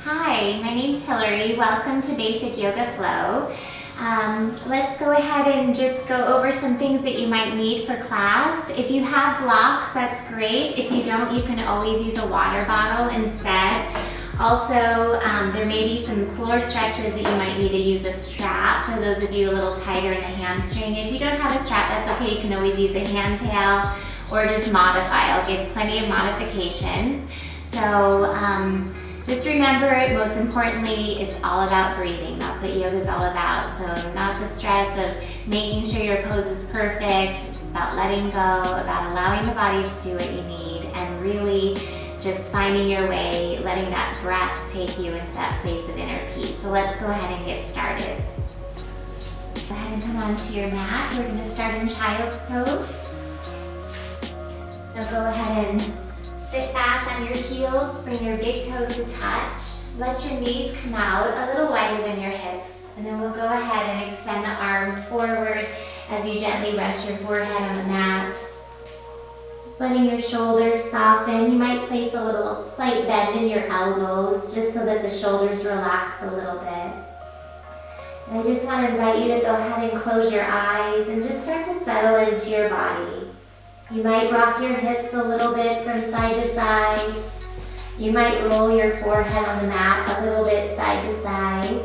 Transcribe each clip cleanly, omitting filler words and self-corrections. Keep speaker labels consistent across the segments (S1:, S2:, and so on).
S1: Hi, my name's Hilary. Welcome to Basic Yoga Flow. Let's go ahead and just go over some things that you might need for class. If you have blocks, that's great. If you don't, you can always use a water bottle instead. Also, there may be some floor stretches that you might need to use a strap for those of you a little tighter in the hamstring. If you don't have a strap, that's okay. You can always use a hand tail or just modify. I'll give plenty of modifications. So just remember, most importantly, it's all about breathing. That's what yoga is all about. So not the stress of making sure your pose is perfect. It's about letting go, about allowing the body to do what you need, and really just finding your way, letting that breath take you into that place of inner peace. So let's go ahead and get started. Go ahead and come onto your mat. We're going to start in child's pose. So go ahead and sit back on your heels, bring your big toes to touch. Let your knees come out a little wider than your hips. And then we'll go ahead and extend the arms forward as you gently rest your forehead on the mat. Just letting your shoulders soften. You might place a little slight bend in your elbows just so that the shoulders relax a little bit. And I just want to invite you to go ahead and close your eyes and just start to settle into your body. You might rock your hips a little bit from side to side. You might roll your forehead on the mat a little bit side to side.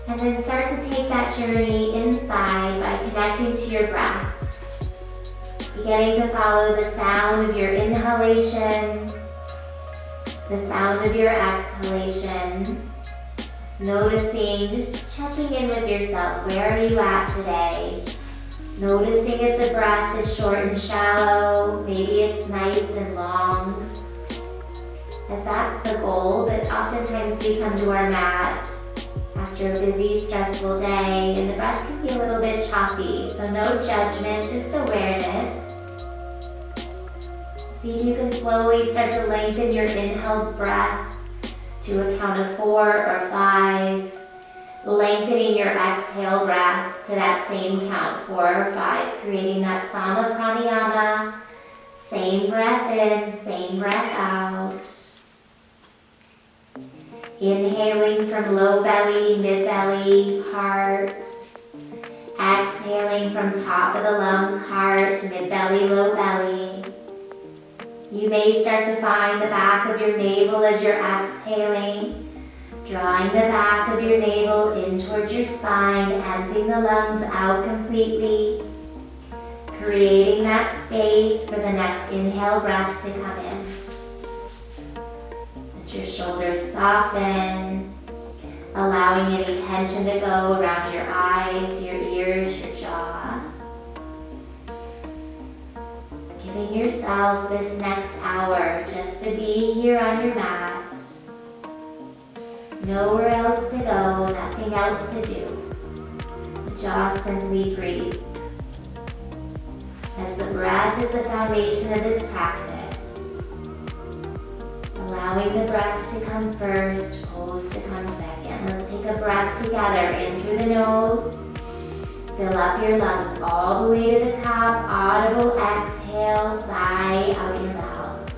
S1: And then start to take that journey inside by connecting to your breath. Beginning to follow the sound of your inhalation, the sound of your exhalation. Just noticing, just checking in with yourself. Where are you at today? Noticing if the breath is short and shallow, maybe it's nice and long, as that's the goal. But oftentimes we come to our mat after a busy, stressful day, and the breath can be a little bit choppy. So no judgment, just awareness. See if you can slowly start to lengthen your inhaled breath to a count of 4 or 5. Lengthening your exhale breath to that same count, 4 or 5, creating that Sama Pranayama. Same breath in, same breath out. Inhaling from low belly, mid belly, heart. Exhaling from top of the lungs, heart, mid belly, low belly. You may start to find the back of your navel as you're exhaling. Drawing the back of your navel in towards your spine, emptying the lungs out completely, creating that space for the next inhale breath to come in. Let your shoulders soften, allowing any tension to go around your eyes, your ears, your jaw. Giving yourself this next hour just to be here on your mat. Nowhere else to go, nothing else to do. Just simply breathe. As the breath is the foundation of this practice, allowing the breath to come first, pose to come second. Let's take a breath together in through the nose. Fill up your lungs all the way to the top. Audible exhale, sigh out your mouth.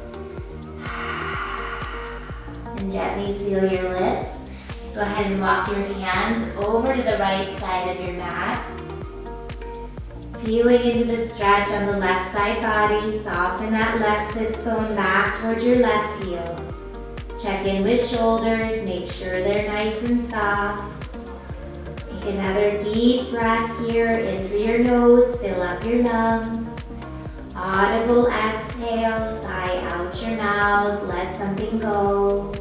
S1: And gently seal your lips. Go ahead and walk your hands over to the right side of your mat. Feeling into the stretch on the left side body. Soften that left sits bone back towards your left heel. Check in with shoulders. Make sure they're nice and soft. Take another deep breath here in through your nose. Fill up your lungs. Audible exhale. Sigh out your mouth. Let something go.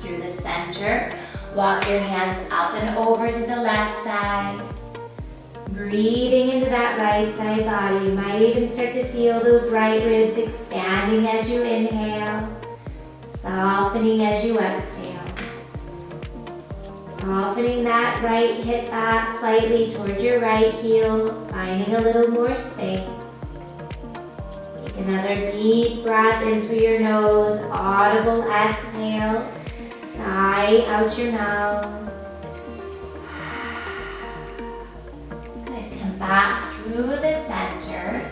S1: Through the center. Walk your hands up and over to the left side. Breathing into that right side body. You might even start to feel those right ribs expanding as you inhale, softening as you exhale. Softening that right hip back slightly towards your right heel, finding a little more space. Take another deep breath in through your nose, audible exhale. Sigh out your mouth. Good. Come back through the center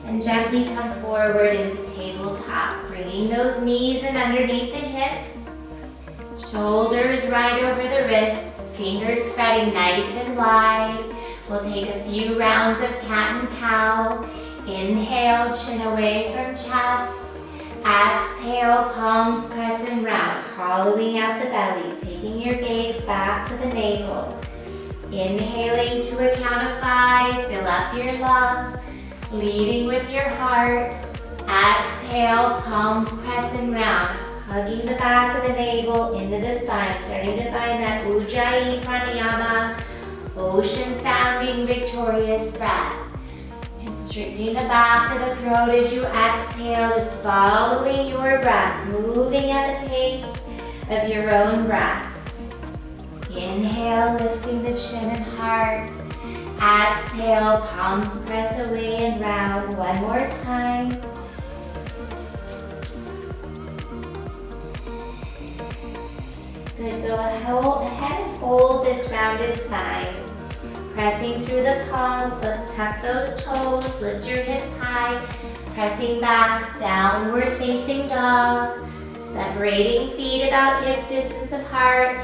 S1: and gently come forward into tabletop. rock. Bringing those knees in underneath the hips. Shoulders right over the wrist. Fingers spreading nice and wide. We'll take a few rounds of cat and cow. Inhale, chin away from chest. Exhale, palms pressing round, hollowing out the belly, taking your gaze back to the navel. Inhaling to a count of 5, fill up your lungs, leading with your heart. Exhale, palms pressing round, hugging the back of the navel into the spine, starting to find that Ujjayi Pranayama, ocean sounding victorious breath. Constricting the back of the throat as you exhale, just following your breath, moving at the pace of your own breath. Inhale, lifting the chin and heart. Exhale, palms press away and round. One more time. Good, go ahead and hold this rounded spine. Pressing through the palms, let's tuck those toes, lift your hips high, pressing back, downward facing dog, separating feet about hips distance apart,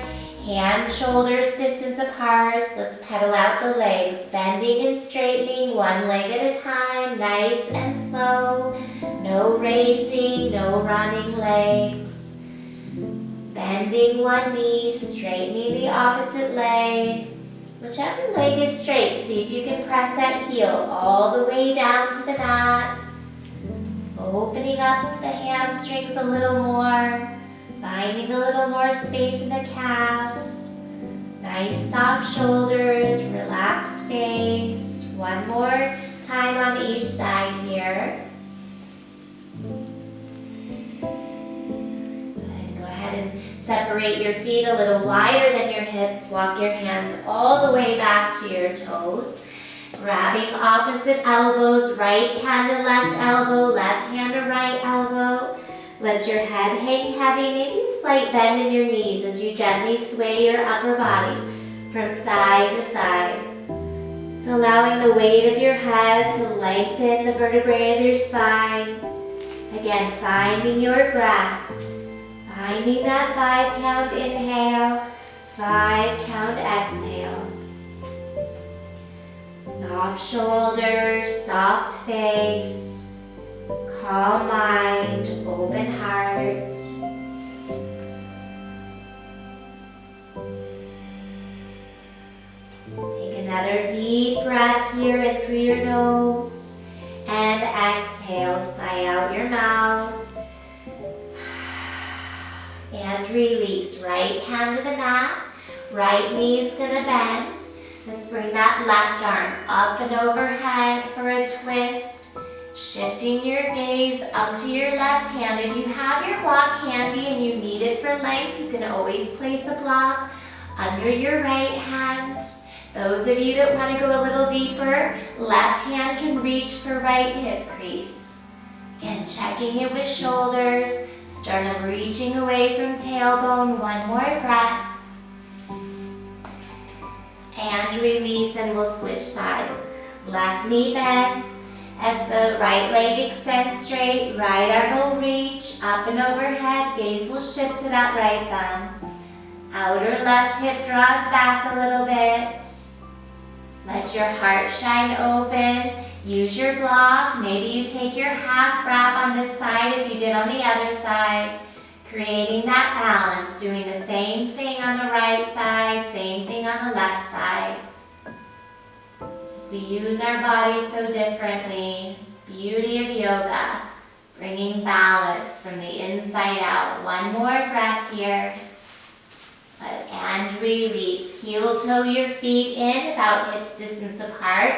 S1: hands, shoulders distance apart. Let's pedal out the legs, bending and straightening, one leg at a time, nice and slow, no racing, no running legs. Bending one knee, straightening the opposite leg. Whichever leg is straight, see if you can press that heel all the way down to the mat. Opening up the hamstrings a little more, finding a little more space in the calves. Nice soft shoulders, relaxed face. One more time on each side here. Go ahead and separate your feet a little wider than your hips. Walk your hands all the way back to your toes. Grabbing opposite elbows, right hand to left elbow, left hand to right elbow. Let your head hang heavy, maybe a slight bend in your knees as you gently sway your upper body from side to side. So allowing the weight of your head to lengthen the vertebrae of your spine. Again, finding your breath. Finding that 5 count inhale, 5 count exhale. Soft shoulders, soft face, calm mind, open heart. Take another deep breath here in through your nose and exhale, sigh out your mouth. And release. Right hand to the mat. Right knee is going to bend. Let's bring that left arm up and overhead for a twist. Shifting your gaze up to your left hand. If you have your block handy and you need it for length, you can always place the block under your right hand. Those of you that want to go a little deeper, left hand can reach for right hip crease. Again, checking it with shoulders. Start reaching away from tailbone. One more breath. And release, and we'll switch sides. Left knee bends as the right leg extends straight. Right arm will reach up and overhead. Gaze will shift to that right thumb. Outer left hip draws back a little bit. Let your heart shine open. Use your block. Maybe you take your half wrap on this side if you did on the other side. Creating that balance, doing the same thing on the right side, same thing on the left side. As we use our bodies so differently, beauty of yoga, bringing balance from the inside out. One more breath here. And release. Heel toe your feet in, about hips distance apart.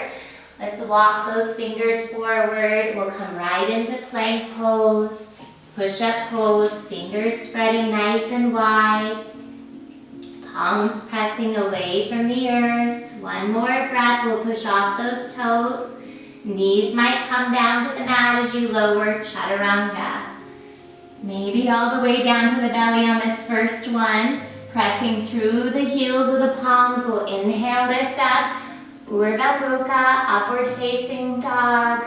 S1: Let's walk those fingers forward. We'll come right into plank pose, push-up pose, fingers spreading nice and wide, palms pressing away from the earth. One more breath, we'll push off those toes. Knees might come down to the mat as you lower Chaturanga. Maybe all the way down to the belly on this first one. Pressing through the heels of the palms, we'll inhale, lift up. Urdhva Mukha, upward facing dog.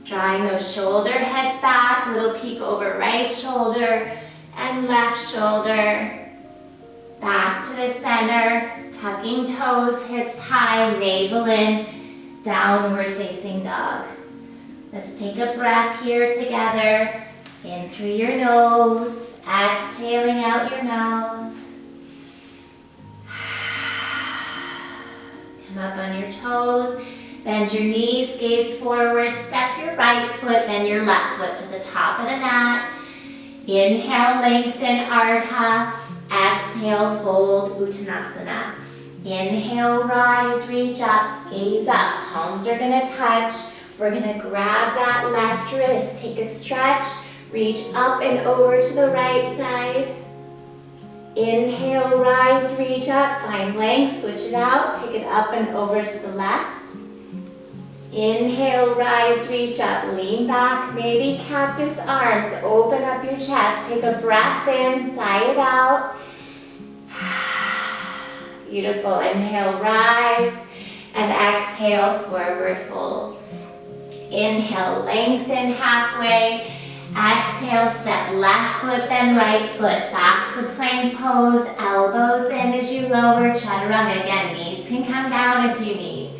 S1: Drawing those shoulder heads back, little peek over right shoulder and left shoulder. Back to the center, tucking toes, hips high, navel in, downward facing dog. Let's take a breath here together. In through your nose, exhaling out your mouth. Come up on your toes, bend your knees, gaze forward, step your right foot, then your left foot to the top of the mat. Inhale, lengthen Ardha. Exhale, fold Uttanasana. Inhale, rise, reach up, gaze up. Palms are gonna touch. We're gonna grab that left wrist, take a stretch, reach up and over to the right side. Inhale, rise, reach up, find length, switch it out, take it up and over to the left. Inhale, rise, reach up, lean back, maybe cactus arms, open up your chest, take a breath in, sigh it out. Beautiful, inhale, rise, and exhale, forward fold. Inhale, lengthen halfway. Exhale, step left foot, then right foot. Back to plank pose, elbows in as you lower, chaturanga. Again, knees can come down if you need.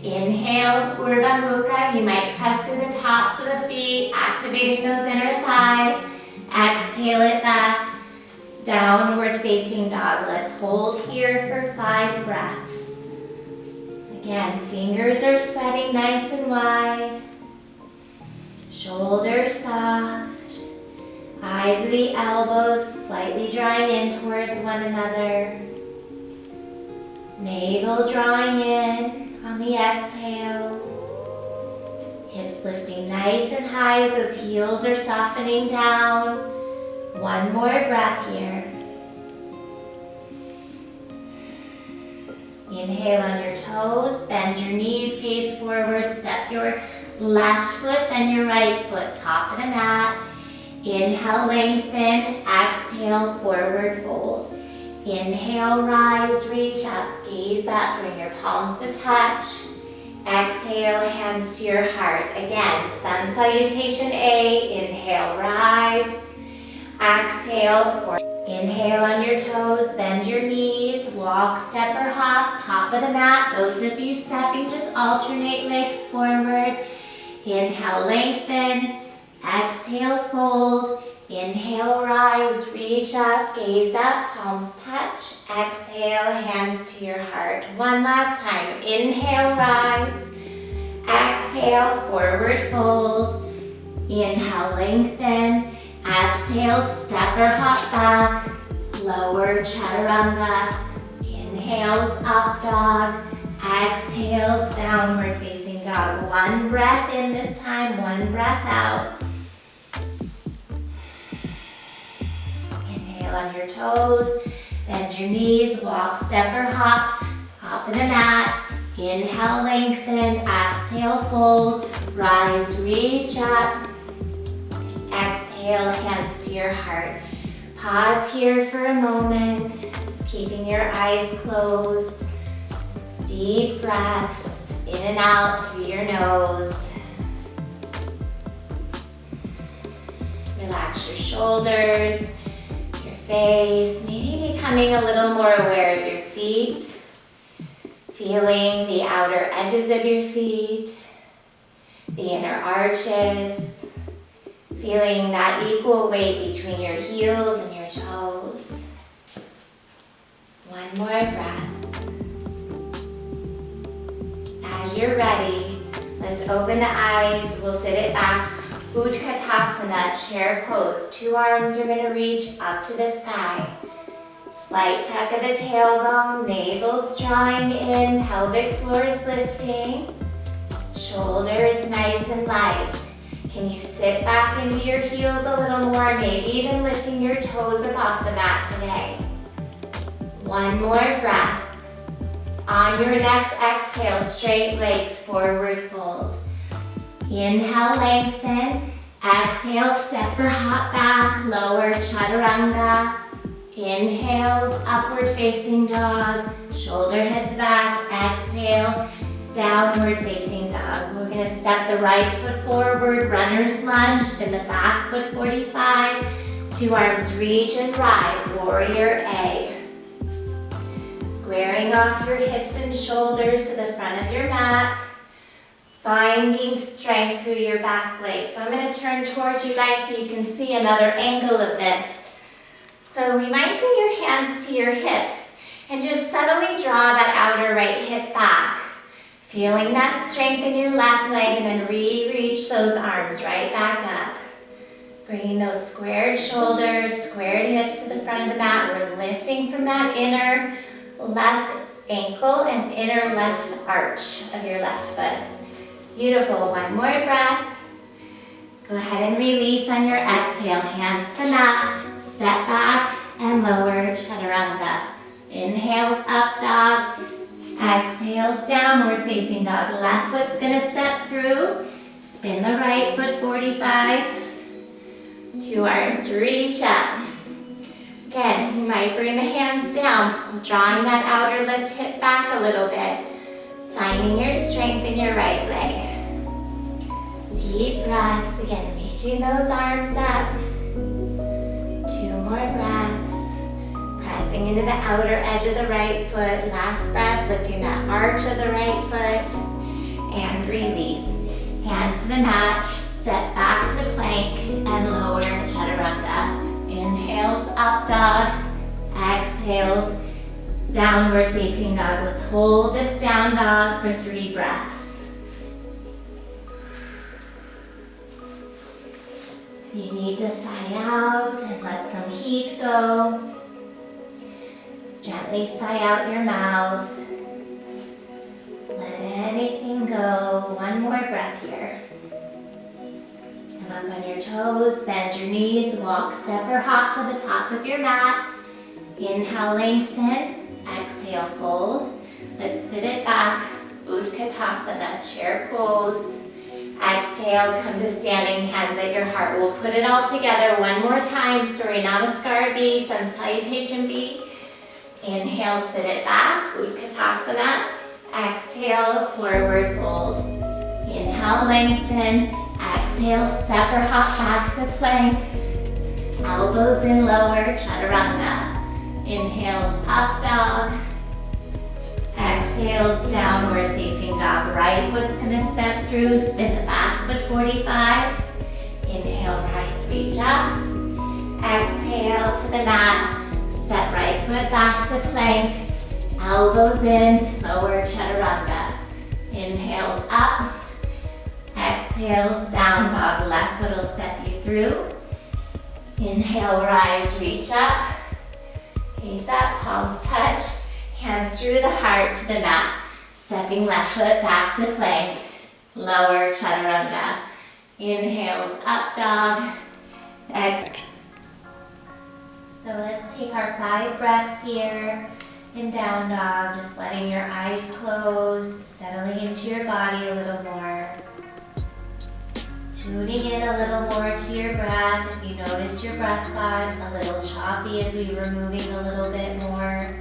S1: Inhale, Urdhva Mukha. You might press to the tops of the feet, activating those inner thighs. Exhale it back. Downward facing dog. Let's hold here for 5 breaths. Again, fingers are spreading nice and wide. Shoulders soft. Eyes of the elbows slightly drawing in towards one another. Navel drawing in on the exhale. Hips lifting nice and high as those heels are softening down. One more breath here. Inhale on your toes, bend your knees, gaze forward, step your left foot, then your right foot, top of the mat. Inhale, lengthen, exhale, forward fold. Inhale, rise, reach up, gaze up, bring your palms to touch. Exhale, hands to your heart. Again, sun salutation A, inhale, rise. Exhale, forward. Inhale on your toes, bend your knees, walk, step or hop, top of the mat. Those of you stepping, just alternate legs forward. Inhale, lengthen. Exhale, fold. Inhale, rise, reach up, gaze up, palms touch. Exhale, hands to your heart. One last time. Inhale, rise. Exhale, forward fold. Inhale, lengthen. Exhale, step or hop back. Lower chaturanga. Inhales, up dog. Exhales, downward facing dog. One breath in this time, one breath out. Inhale on your toes, bend your knees, walk, step or hop, hop in the mat. Inhale, lengthen, exhale, fold, rise, reach up. Exhale, hands to your heart. Pause here for a moment, just keeping your eyes closed. Deep breaths in and out through your nose. Relax your shoulders, your face, maybe becoming a little more aware of your feet. Feeling the outer edges of your feet, the inner arches. Feeling that equal weight between your heels and your toes. One more breath. As you're ready, let's open the eyes. We'll sit it back. Utkatasana, chair pose. 2 arms are going to reach up to the sky. Slight tuck of the tailbone, navel's drawing in, pelvic floor is lifting. Shoulders nice and light. Can you sit back into your heels a little more, maybe even lifting your toes up off the mat today. One more breath. On your next exhale, straight legs, forward fold. Inhale, lengthen. Exhale, step or hop back, lower chaturanga. Inhales, upward facing dog. Shoulder heads back. Exhale, downward facing dog. dog. We're gonna step the right foot forward, runner's lunge, spin the back foot 45. 2 arms reach and rise, warrior A. Squaring off your hips and shoulders to the front of your mat. Finding strength through your back leg. So I'm gonna turn towards you guys so you can see another angle of this. So we might bring your hands to your hips and just subtly draw that outer right hip back. Feeling that strength in your left leg, and then reach those arms right back up. Bringing those squared shoulders, squared hips to the front of the mat. We're lifting from that inner left ankle and inner left arch of your left foot. Beautiful, one more breath. Go ahead and release on your exhale. Hands to mat, step back and lower chaturanga. Inhales, up dog. Exhales, downward facing dog. Left foot's gonna step through. Spin the right foot 45. 2 arms reach up. Again, you might bring the hands down, drawing that outer left hip back a little bit. Finding your strength in your right leg. Deep breaths, again, reaching those arms up. 2 more breaths. Pressing into the outer edge of the right foot. Last breath, lifting that arch of the right foot. And release. Hands to the mat, step back to plank and lower chaturanga. Inhales, up dog. Exhales, downward facing dog. Let's hold this down dog for 3 breaths. You need to sigh out and let some heat go. Just gently sigh out your mouth. Let anything go. 1 more breath here. Come up on your toes, bend your knees, walk, step, or hop to the top of your mat. Inhale, lengthen. Exhale, fold. Let's sit it back. Utkatasana, chair pose. Exhale, come to standing, hands at your heart. We'll put it all together 1 more time. Surya Namaskar B, Sun Salutation B. Inhale, sit it back. Utkatasana. Exhale, forward fold. Inhale, lengthen. Exhale, step or hop back to plank. Elbows in, lower chaturanga. Inhales, up dog. Exhales, downward facing dog. Right foot's gonna step through, spin the back foot 45. Inhale, rise, reach up. Exhale to the mat. Step right foot back to plank. Elbows in, lower chaturanga. Inhales, up. Exhales, down dog. Left foot will step you through. Inhale, rise, reach up. Gaze up, palms touch. Hands through the heart to the mat. Stepping left foot back to plank. Lower chaturanga. Inhales, up dog. Exhale. So let's take our 5 breaths here in down dog. Just letting your eyes close, settling into your body a little more. Tuning in a little more to your breath. If you notice your breath got a little choppy as we were moving a little bit more,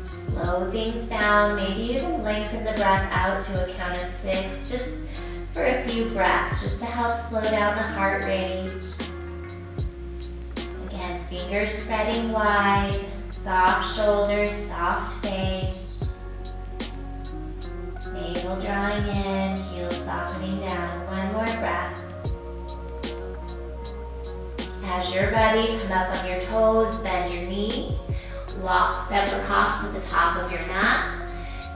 S1: slow things down. Maybe you can lengthen the breath out to a count of 6, just for a few breaths, just to help slow down the heart rate. Again, fingers spreading wide, soft shoulders, soft face. Navel drawing in, heels softening down. 1 more breath. As you're ready, come up on your toes, bend your knees. Walk, step, or hop to the top of your mat.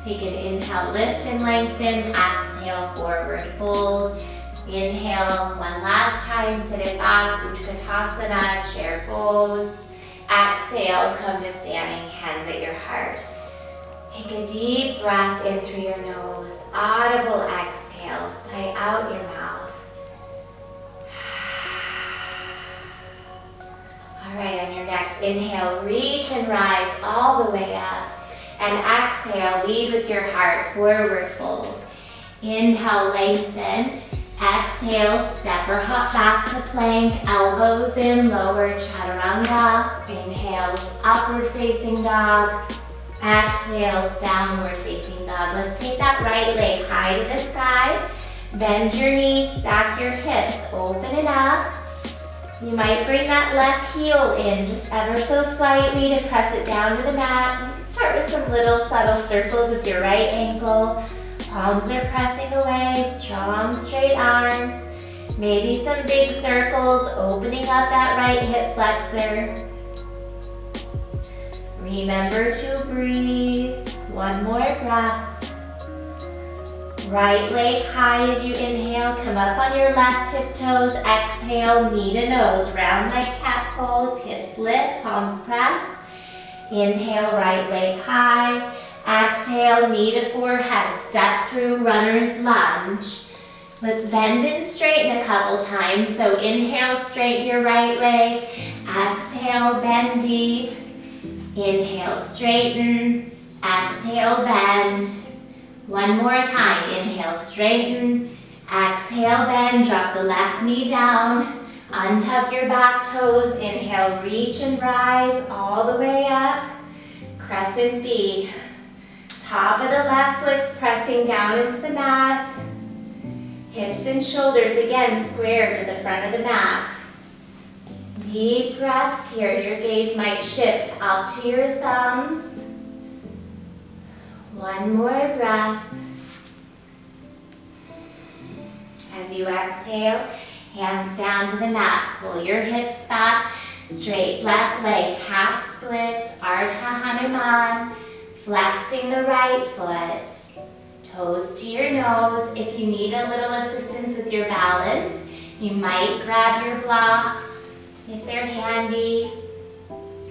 S1: Take an inhale, lift and lengthen. Exhale, forward fold. Inhale, 1 last time, sit it back. Utkatasana, chair pose. Exhale, come to standing, hands at your heart. Take a deep breath in through your nose. Audible exhale, sigh out your mouth. All right, on your next inhale, reach and rise all the way up. And exhale, lead with your heart, forward fold. Inhale, lengthen. Exhale, step or hop back to plank. Elbows in, lower chaturanga. Inhales, upward facing dog. Exhales, downward facing dog. Let's take that right leg high to the sky. Bend your knees, stack your hips, open it up. You might bring that left heel in just ever so slightly to press it down to the mat. You can start with some little subtle circles with your right ankle. Palms are pressing away, strong straight arms. Maybe some big circles, opening up that right hip flexor. Remember to breathe. One more breath. Right leg high as you inhale, come up on your left tiptoes. Exhale, knee to nose, round like cat pose, hips lift, palms press. Inhale, right leg high. Exhale, knee to forehead, step through runner's lunge. Let's bend and straighten a couple times. So inhale, straighten your right leg. Exhale, bend deep. Inhale, straighten. Exhale, bend. One more time. Inhale, straighten. Exhale, bend. Drop the left knee down. Untuck your back toes. Inhale, reach and rise all the way up. Crescent B. Top of the left foot's pressing down into the mat. Hips and shoulders again square to the front of the mat. Deep breaths here. Your gaze might shift up to your thumbs. One more breath. As you exhale, hands down to the mat. Pull your hips back. Straight left leg, half splits, Ardha Hanuman. Flexing the right foot. Toes to your nose. If you need a little assistance with your balance, you might grab your blocks if they're handy.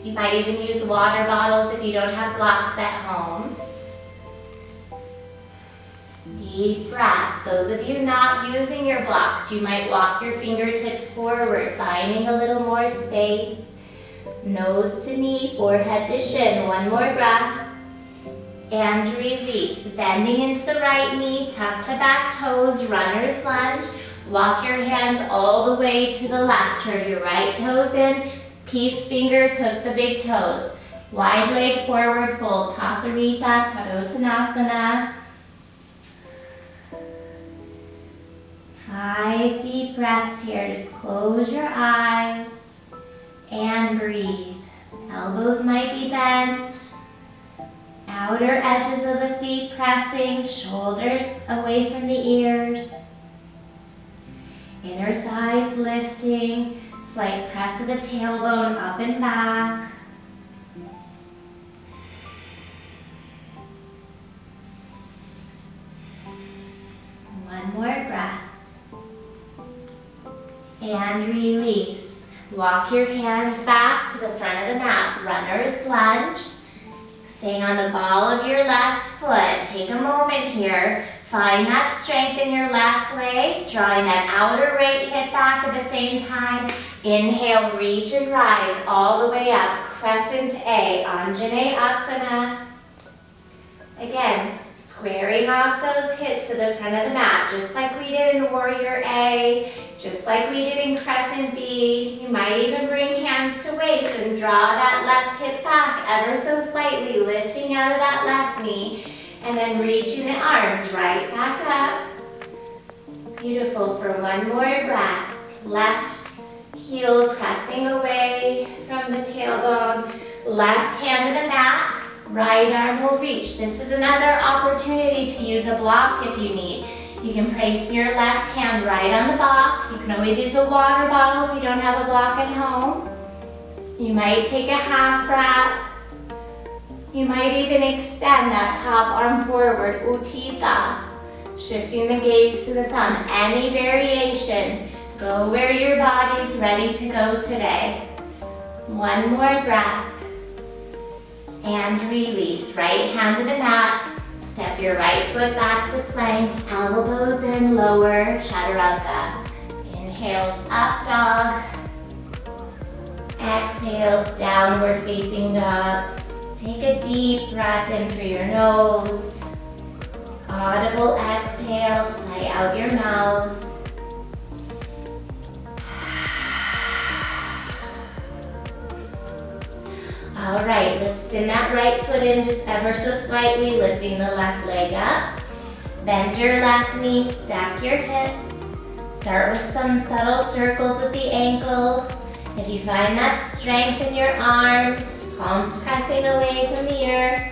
S1: You might even use water bottles if you don't have blocks at home. Deep breaths. Those of you not using your blocks, you might walk your fingertips forward, finding a little more space. Nose to knee, forehead to shin. One more breath. And release. Bending into the right knee, tuck the back toes, runner's lunge. Walk your hands all the way to the left. Turn your right toes in. Peace fingers, hook the big toes. Wide leg forward fold. Pasarita, Padottanasana. 5 deep breaths here. Just close your eyes and breathe. Elbows might be bent. Outer edges of the feet pressing, shoulders away from the ears. Inner thighs lifting, slight press of the tailbone up and back. One more breath. And release. Walk your hands back to the front of the mat, runner's lunge. Staying on the ball of your left foot, take a moment here. Find that strength in your left leg, drawing that outer right hip back at the same time. Inhale, reach and rise all the way up. Crescent A, Anjaneyasana. Again, squaring off those hips to the front of the mat, just like we did in Warrior A, just like we did in Crescent B. You might even bring hands to waist and draw that left hip back ever so slightly, lifting out of that left knee, and then reaching the arms right back up. Beautiful. For one more breath. Left heel pressing away from the tailbone. Left hand to the mat. Right arm will reach. This is another opportunity to use a block if you need. You can place your left hand right on the block. You can always use a water bottle if you don't have a block at home. You might take a half wrap. You might even extend that top arm forward, Utthita. Shifting the gaze to the thumb. Any variation. Go where your body's ready to go today. One more breath. And release. Right hand to the mat. Step your right foot back to plank. Elbows in, lower, chaturanga. Inhales, up dog. Exhales, downward facing dog. Take a deep breath in through your nose. Audible exhale, sigh out your mouth. All right, let's spin that right foot in just ever so slightly, lifting the left leg up. Bend your left knee, stack your hips. Start with some subtle circles with the ankle as you find that strength in your arms, palms pressing away from the earth.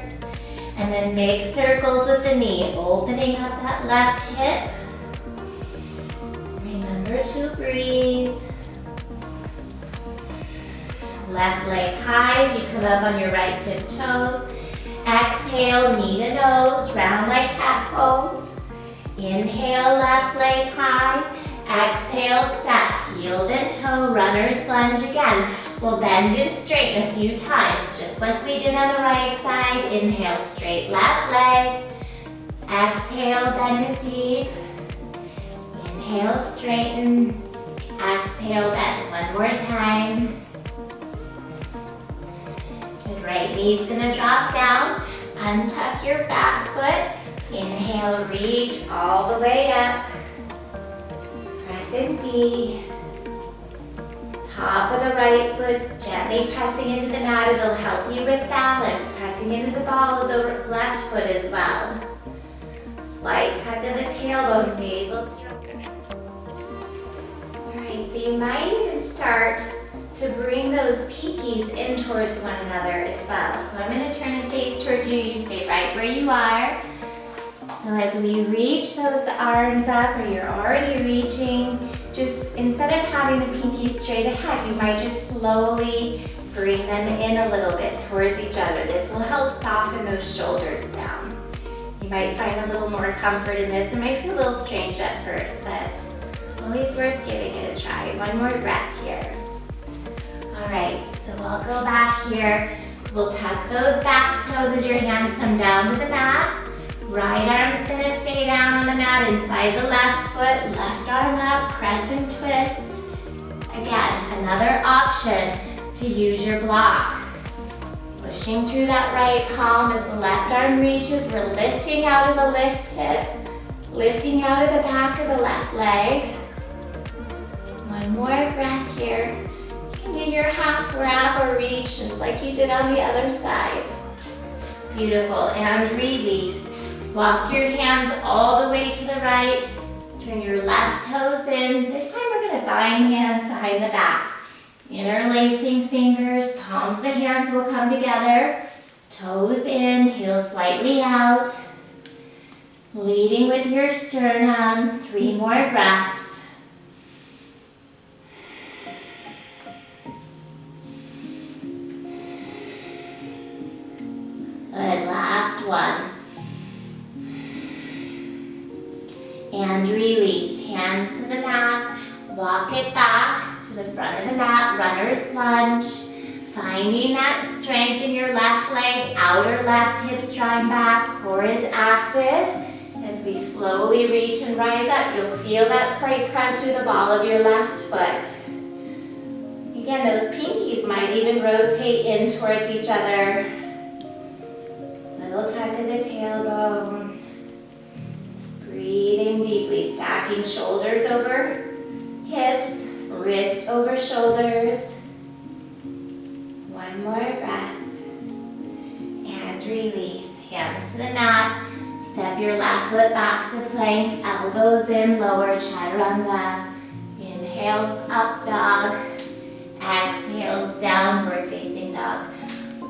S1: And then big circles with the knee, opening up that left hip. Remember to breathe. Left leg high as you come up on your right tiptoes. Exhale, knee to nose, round like cat pose. Inhale, left leg high. Exhale, step, heel and toe, runner's lunge again. We'll bend and straighten a few times, just like we did on the right side. Inhale, straight left leg. Exhale, bend it deep. Inhale, straighten. Exhale, bend. One more time. Good, right knee's gonna drop down. Untuck your back foot. Inhale, reach all the way up. Press and B. Top of the right foot, gently pressing into the mat. It'll help you with balance. Pressing into the ball of the left foot as well. Slight tug of the tailbone, navel stroke. All right, so you might even start to bring those pinkies in towards one another as well. So I'm going to turn and face towards you. You stay right where you are. So as we reach those arms up, or you're already reaching, just instead of having the pinkies straight ahead, you might just slowly bring them in a little bit towards each other. This will help soften those shoulders down. You might find a little more comfort in this. It might feel a little strange at first, but always worth giving it a try. One more breath here. All right, so I'll go back here. We'll tuck those back toes as your hands come down to the mat. Right arm's gonna stay down on the mat inside the left foot. Left arm up, press and twist. Again, another option to use your block. Pushing through that right palm as the left arm reaches. We're lifting out of the lift hip. Lifting out of the back of the left leg. One more breath here. You can do your half grab or reach just like you did on the other side. Beautiful, and release. Walk your hands all the way to the right. Turn your left toes in. This time we're going to bind hands behind the back. Interlacing fingers, palms of the hands will come together. Toes in, heels slightly out. Leading with your sternum. 3 more breaths. Good, last one. And release, hands to the mat, walk it back to the front of the mat, runner's lunge, finding that strength in your left leg, outer left hips drawing back, core is active. As we slowly reach and rise up, you'll feel that slight press through the ball of your left foot. Again, those pinkies might even rotate in towards each other. Little tug of the tailbone. Breathing deeply, stacking shoulders over hips, wrist over shoulders. One more breath. And release. Hands to the mat. Step your left foot back to plank, elbows in, lower chaturanga. Inhales, up dog. Exhales, downward facing dog.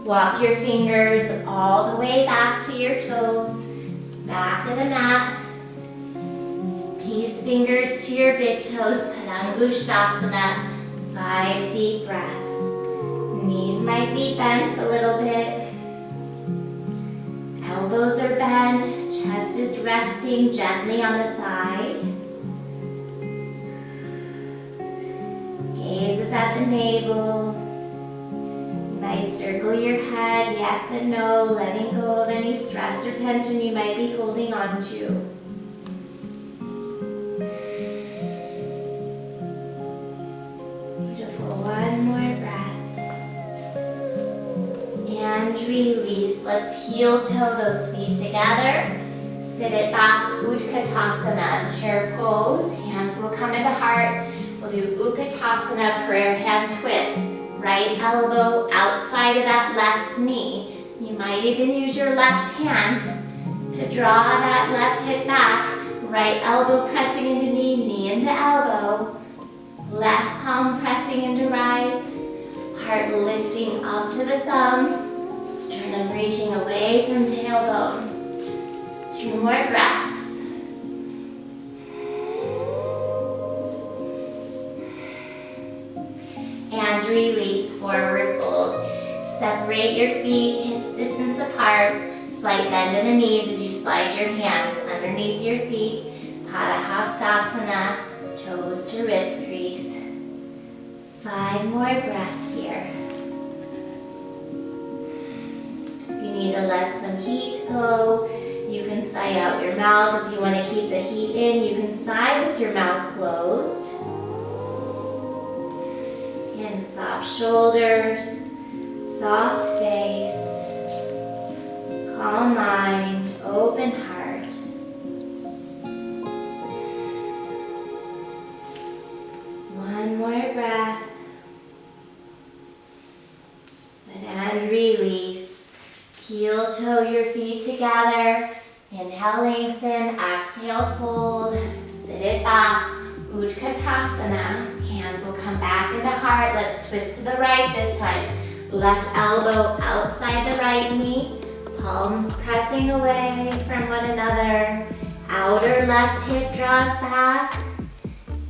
S1: Walk your fingers all the way back to your toes. Back of the mat. Peace fingers to your big toes, Padangusthasana. 5 deep breaths. Knees might be bent a little bit. Elbows are bent, chest is resting gently on the thigh. Gaze is at the navel. You might circle your head, yes and no, letting go of any stress or tension you might be holding on to. One more breath. And release. Let's heel toe those feet together. Sit it back, Utkatasana, chair pose. Hands will come into heart. We'll do Utkatasana, prayer hand twist. Right elbow outside of that left knee. You might even use your left hand To draw that left hip back, right elbow pressing into knee, knee into elbow. Left palm pressing into right. Heart lifting up to the thumbs. Sternum reaching away from tailbone. 2 more breaths. And release, forward fold. Separate your feet, hips distance apart. Slight bend in the knees as you slide your hands underneath your feet. Padahastasana, toes to wrist crease. 5 more breaths here. You need to let some heat go. You can sigh out your mouth. If you want to keep the heat in, you can sigh with your mouth closed. And soft shoulders, soft face, calm mind, open heart. One more breath. And release. Heel toe your feet together. Inhale, lengthen. Exhale, fold. Sit it back. Utkatasana. Hands will come back into heart. Let's twist to the right this time. Left elbow outside the right knee. Palms pressing away from one another. Outer left hip draws back.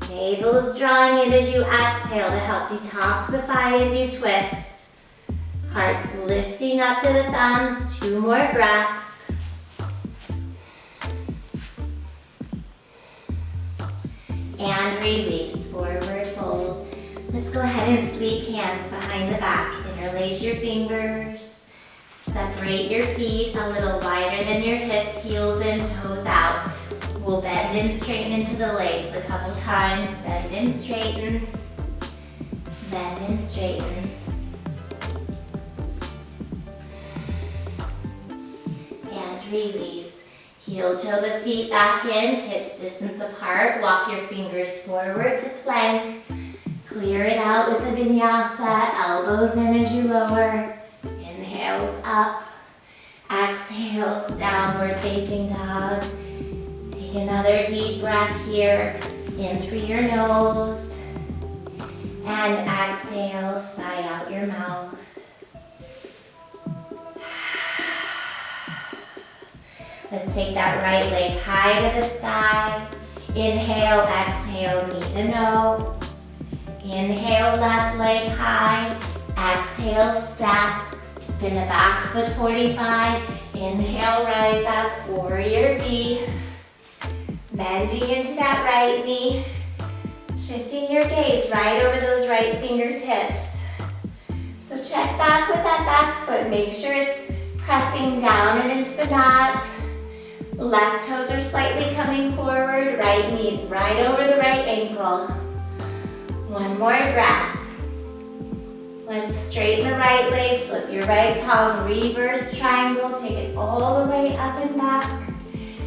S1: Navel is drawing in as you exhale to help detoxify as you twist. Heart's lifting up to the thumbs. 2 more breaths. And release, forward fold. Let's go ahead and sweep hands behind the back. Interlace your fingers. Separate your feet a little wider than your hips, heels in, toes out. We'll bend and straighten into the legs a couple times. Bend and straighten. Bend and straighten. And release. Heel toe the feet back in, hips distance apart. Walk your fingers forward to plank. Clear it out with the vinyasa. Elbows in as you lower. Inhales up. Exhales, downward facing dog. Take another deep breath here. In through your nose. And exhale, sigh out your mouth. Let's take that right leg high to the sky. Inhale, exhale, knee to nose. Inhale, left leg high. Exhale, step. Spin the back foot 45. Inhale, rise up, warrior B. Bending into that right knee. Shifting your gaze right over those right fingertips. So check back with that back foot. Make sure it's pressing down and into the mat. Left toes are slightly coming forward. Right knee's right over the right ankle. 1 more breath. Let's straighten the right leg. Flip your right palm. Reverse triangle. Take it all the way up and back.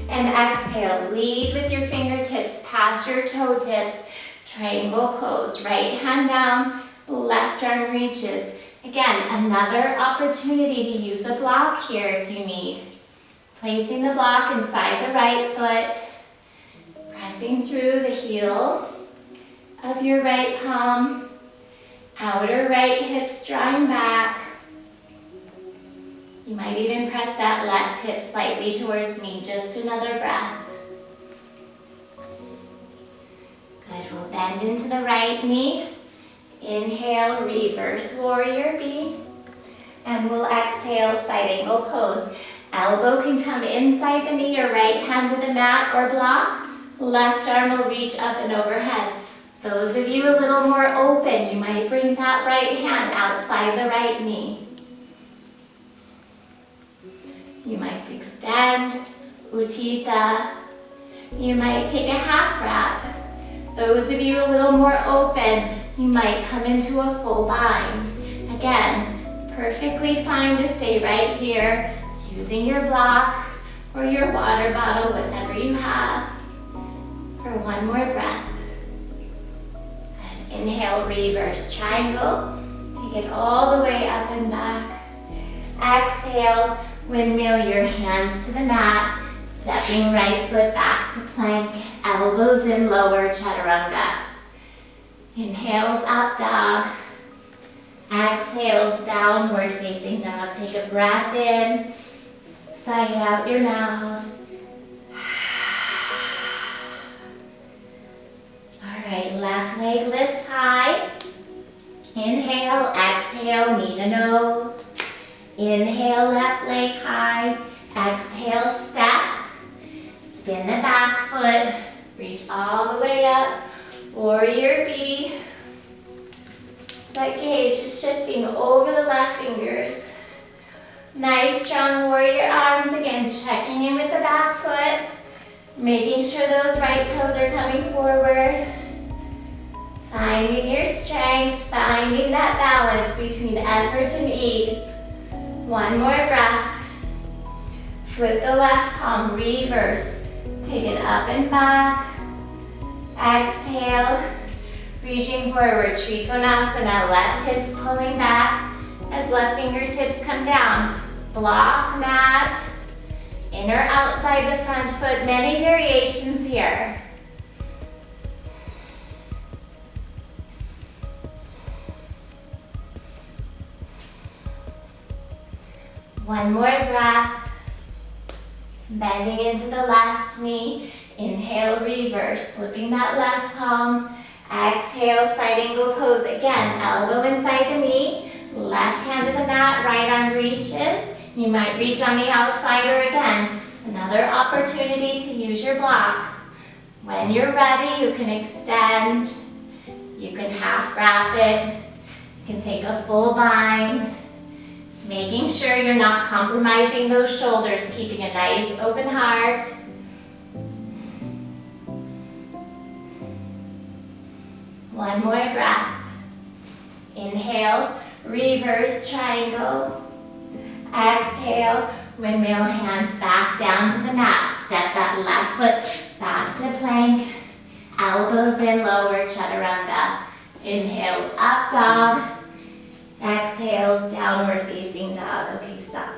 S1: And exhale. Lead with your fingertips past your toe tips. Triangle pose. Right hand down. Left arm reaches. Again, another opportunity to use a block here if you need. Placing the block inside the right foot, pressing through the heel of your right palm, outer right hips drawing back. You might even press that left hip slightly towards me, just another breath. Good, we'll bend into the right knee. Inhale, reverse warrior B. And we'll exhale, side angle pose. Elbow can come inside the knee or right hand to the mat or block. Left arm will reach up and overhead. Those of you a little more open, you might bring that right hand outside the right knee. You might extend, Utthita. You might take a half wrap. Those of you a little more open, you might come into a full bind. Again, perfectly fine to stay right here, using your block or your water bottle, whatever you have, for 1 more breath. And inhale, reverse triangle. Take it all the way up and back. Exhale, windmill your hands to the mat. Stepping right foot back to plank, elbows in, lower chaturanga. Inhales, up dog. Exhales, downward facing dog. Take a breath in, sigh it out your mouth. All right, left leg lifts high. Inhale, exhale, knee to nose. Inhale, left leg high. Exhale, step. Spin the back foot. Reach all the way up. Warrior B. That gaze is shifting over the left fingers. Nice, strong warrior arms. Again, checking in with the back foot. Making sure those right toes are coming forward. Finding your strength, finding that balance between effort and ease. One more breath. Flip the left palm, reverse. Take it up and back. Exhale. Reaching forward, Trikonasana. Left hips pulling back as left fingertips come down. Block mat. Inner outside the front foot. Many variations here. One more breath. Bending into the left knee. Inhale, reverse. Slipping that left palm. Exhale, side angle pose. Again, elbow inside the knee. Left hand to the mat, right arm reaches. You might reach on the outside, or again, another opportunity to use your block. When you're ready, you can extend. You can half wrap it. You can take a full bind. Just making sure you're not compromising those shoulders, keeping a nice open heart. One more breath. Inhale, reverse triangle. Exhale, windmill hands back down to the mat. Step that left foot back to plank. Elbows in, lower chaturanga. Inhales, up dog. Exhales, downward facing dog. Okay, stop.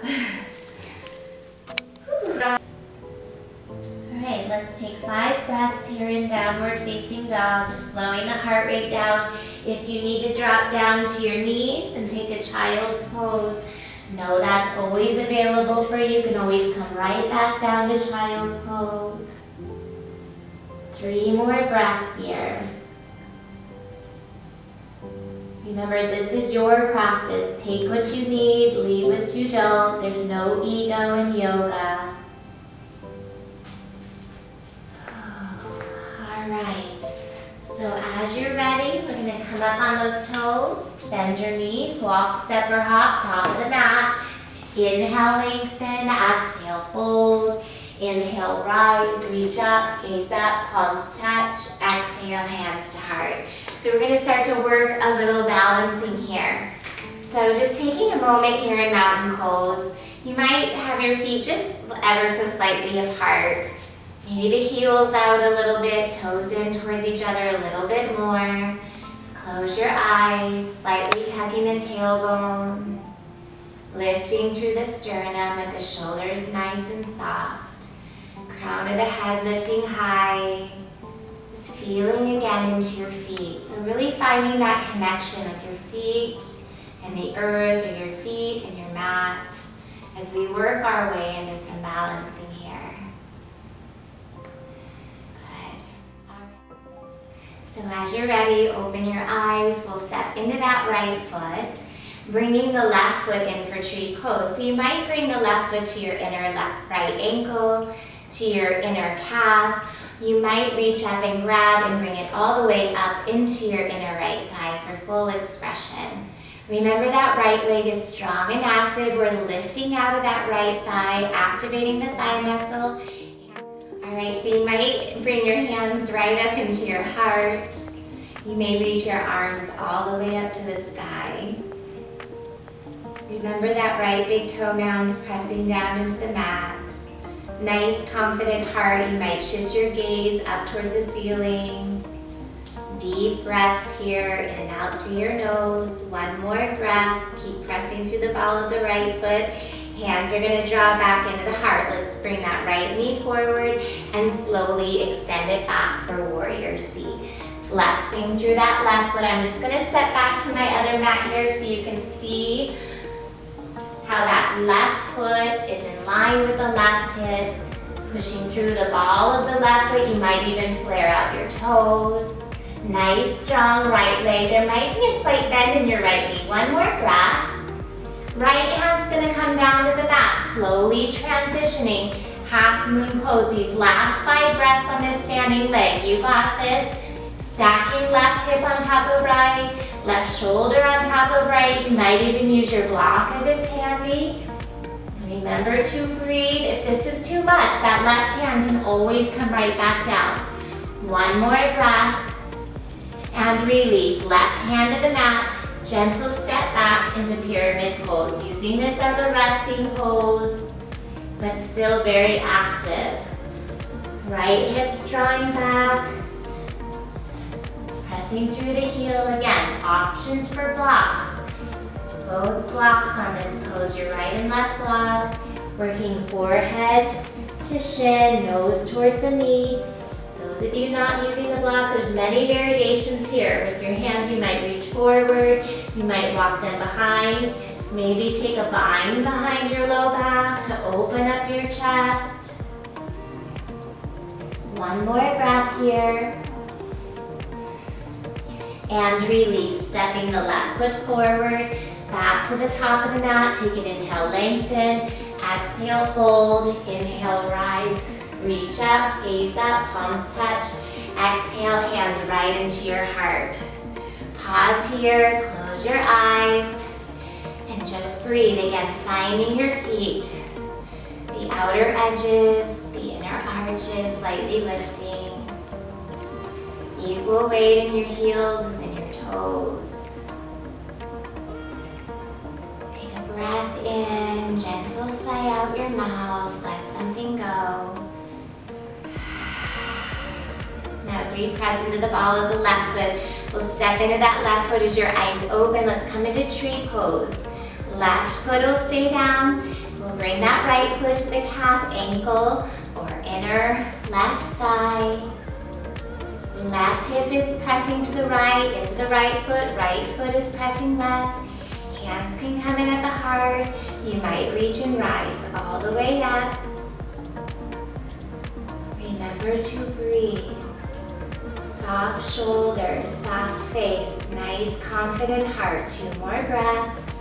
S1: Alright, let's take 5 breaths here in downward facing dog, just slowing the heart rate down. If you need to drop down to your knees and take a child's pose, know that's always available for you. You can always come right back down to child's pose. 3 more breaths here. Remember, this is your practice. Take what you need, leave what you don't. There's no ego in yoga. Alright, so as you're ready, we're going to come up on those toes, bend your knees, walk, step, or hop, top of the mat. Inhale, lengthen, exhale, fold. Inhale, rise, reach up, gaze up, palms touch. Exhale, hands to heart. So we're going to start to work a little balancing here. So just taking a moment here in mountain pose, you might have your feet just ever so slightly apart. Maybe the heels out a little bit, toes in towards each other a little bit more. Just close your eyes, slightly tucking the tailbone. Lifting through the sternum with the shoulders nice and soft. Crown of the head lifting high. Just feeling again into your feet. So really finding that connection with your feet and the earth, or your feet and your mat, as we work our way into some balancing here. Good. All right. So as you're ready, open your eyes. We'll step into that right foot, bringing the left foot in for tree pose. So you might bring the left foot to your inner right ankle, to your inner calf. You might reach up and grab and bring it all the way up into your inner right thigh for full expression. Remember that right leg is strong and active. We're lifting out of that right thigh, activating the thigh muscle. All right, so you might bring your hands right up into your heart. You may reach your arms all the way up to the sky. Remember that right big toe mounds pressing down into the mat. Nice, confident heart. You might shift your gaze up towards the ceiling. Deep breaths here, in and out through your nose. One more breath. Keep pressing through the ball of the right foot. Hands are gonna draw back into the heart. Let's bring that right knee forward and slowly extend it back for warrior C. Flexing through that left foot. I'm just gonna step back to my other mat here so you can see how that left foot is in line with the left hip. Pushing through the ball of the left foot. You might even flare out your toes. Nice, strong right leg. There might be a slight bend in your right knee. One more breath. Right hand's gonna come down to the mat, slowly transitioning. Half moon pose. These last 5 breaths on this standing leg. You got this. Stacking left hip on top of right, left shoulder on top of right. You might even use your block if it's handy. Remember to breathe. If this is too much, that left hand can always come right back down. One more breath. And release. Left hand to the mat. Gentle step back into pyramid pose. Using this as a resting pose, but still very active. Right hip's drawing back. Pressing through the heel again. Options for blocks. Both blocks on this pose, your right and left block. Working forehead to shin, nose towards the knee. Those of you not using the block, there's many variations here. With your hands, you might reach forward. You might walk them behind. Maybe take a bind behind your low back to open up your chest. One more breath here. And release, stepping the left foot forward, back to the top of the mat. Take an inhale, lengthen. Exhale, fold. Inhale, rise. Reach up, gaze up, palms touch. Exhale, hands right into your heart. Pause here, close your eyes, and just breathe. Again, finding your feet. The outer edges, the inner arches, slightly lifting. Equal weight in your heels as in your toes. Take a breath in, gentle sigh out your mouth, let something go. Now as we press into the ball of the left foot, we'll step into that left foot as your eyes open. Let's come into tree pose. Left foot will stay down. We'll bring that right foot to the calf ankle or inner left thigh. Left hip is pressing to the right, into the right foot is pressing left. Hands can come in at the heart. You might reach and rise all the way up. Remember to breathe. Soft shoulders, soft face, nice confident heart. 2 more breaths.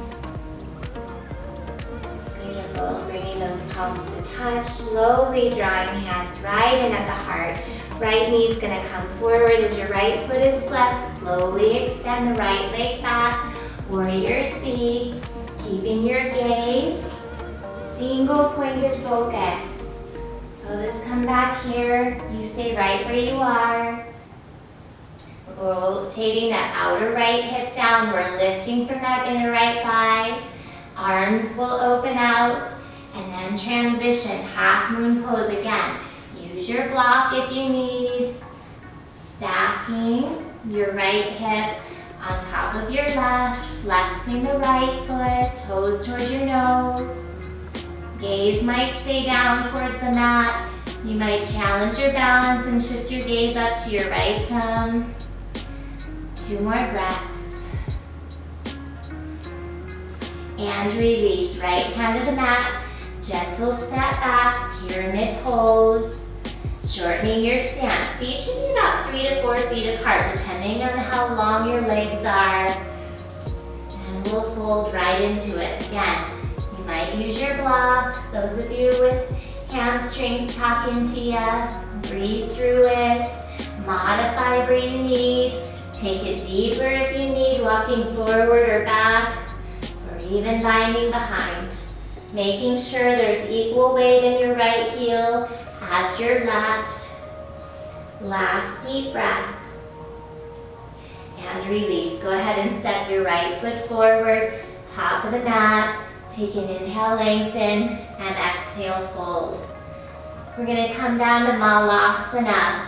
S1: Beautiful, bringing those palms to touch, slowly drawing hands right in at the heart. Right knee's gonna come forward as your right foot is flexed. Slowly extend the right leg back. Warrior C, keeping your gaze, single pointed focus. So just come back here, you stay right where you are. Rotating that outer right hip down, we're lifting from that inner right thigh. Arms will open out and then transition, half moon pose again. Use your block if you need. Stacking your right hip on top of your left, flexing the right foot, toes towards your nose. Gaze might stay down towards the mat. You might challenge your balance and shift your gaze up to your right thumb. 2 more breaths. And release, right hand to the mat. Gentle step back, pyramid pose. Shortening your stance. Feet should be about 3 to 4 feet apart, depending on how long your legs are. And we'll fold right into it. Again, you might use your blocks. Those of you with hamstrings tuck into you. Breathe through it. Modify where you need. Take it deeper if you need, walking forward or back, or even binding behind. Making sure there's equal weight in your right heel as your left. Last deep breath. And release. Go ahead and step your right foot forward, top of the mat. Take an inhale, lengthen, and exhale, fold. We're gonna come down to Malasana.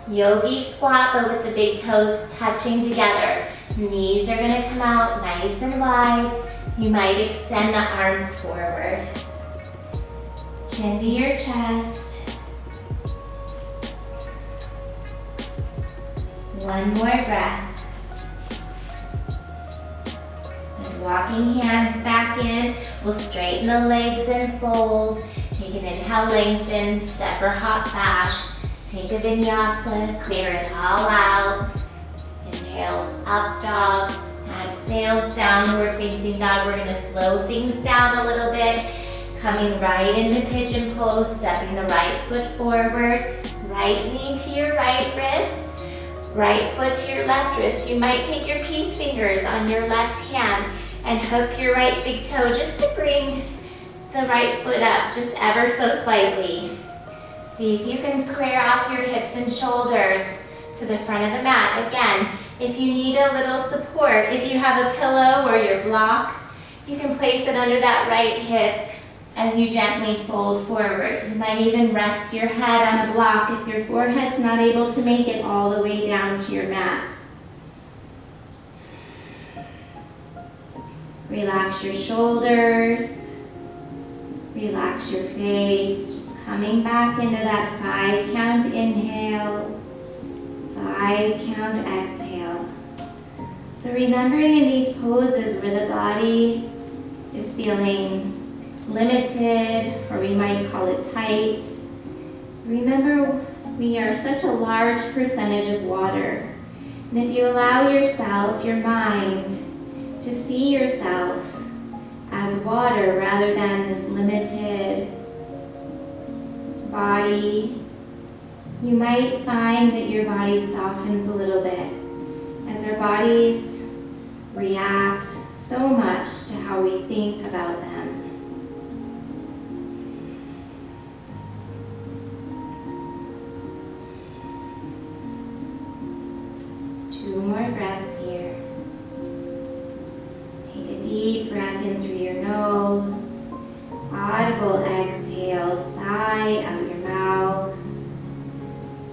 S1: Yogi squat, but with the big toes touching together. Knees are gonna come out nice and wide. You might extend the arms forward. Chin to your chest. One more breath. And walking hands back in, we'll straighten the legs and fold. Take an inhale, lengthen, step or hop back. Take a vinyasa, clear it all out. Inhales, up dog. Exhales, downward facing dog. We're gonna slow things down a little bit. Coming right into pigeon pose, stepping the right foot forward. Right knee to your right wrist. Right foot to your left wrist. You might take your peace fingers on your left hand and hook your right big toe just to bring the right foot up just ever so slightly. See if you can square off your hips and shoulders to the front of the mat. Again, if you need a little support, if you have a pillow or your block, you can place it under that right hip as you gently fold forward. You might even rest your head on a block if your forehead's not able to make it all the way down to your mat. Relax your shoulders. Relax your face. Just coming back into that 5 count inhale, 5 count exhale. So remembering in these poses where the body is feeling limited, or we might call it tight, remember we are such a large percentage of water. And if you allow yourself, your mind, to see yourself as water rather than this limited body, you might find that your body softens a little bit as our bodies react so much to how we think about them. Just 2 more breaths here. Take a deep breath in through your nose. Audible exhale, sigh out your mouth.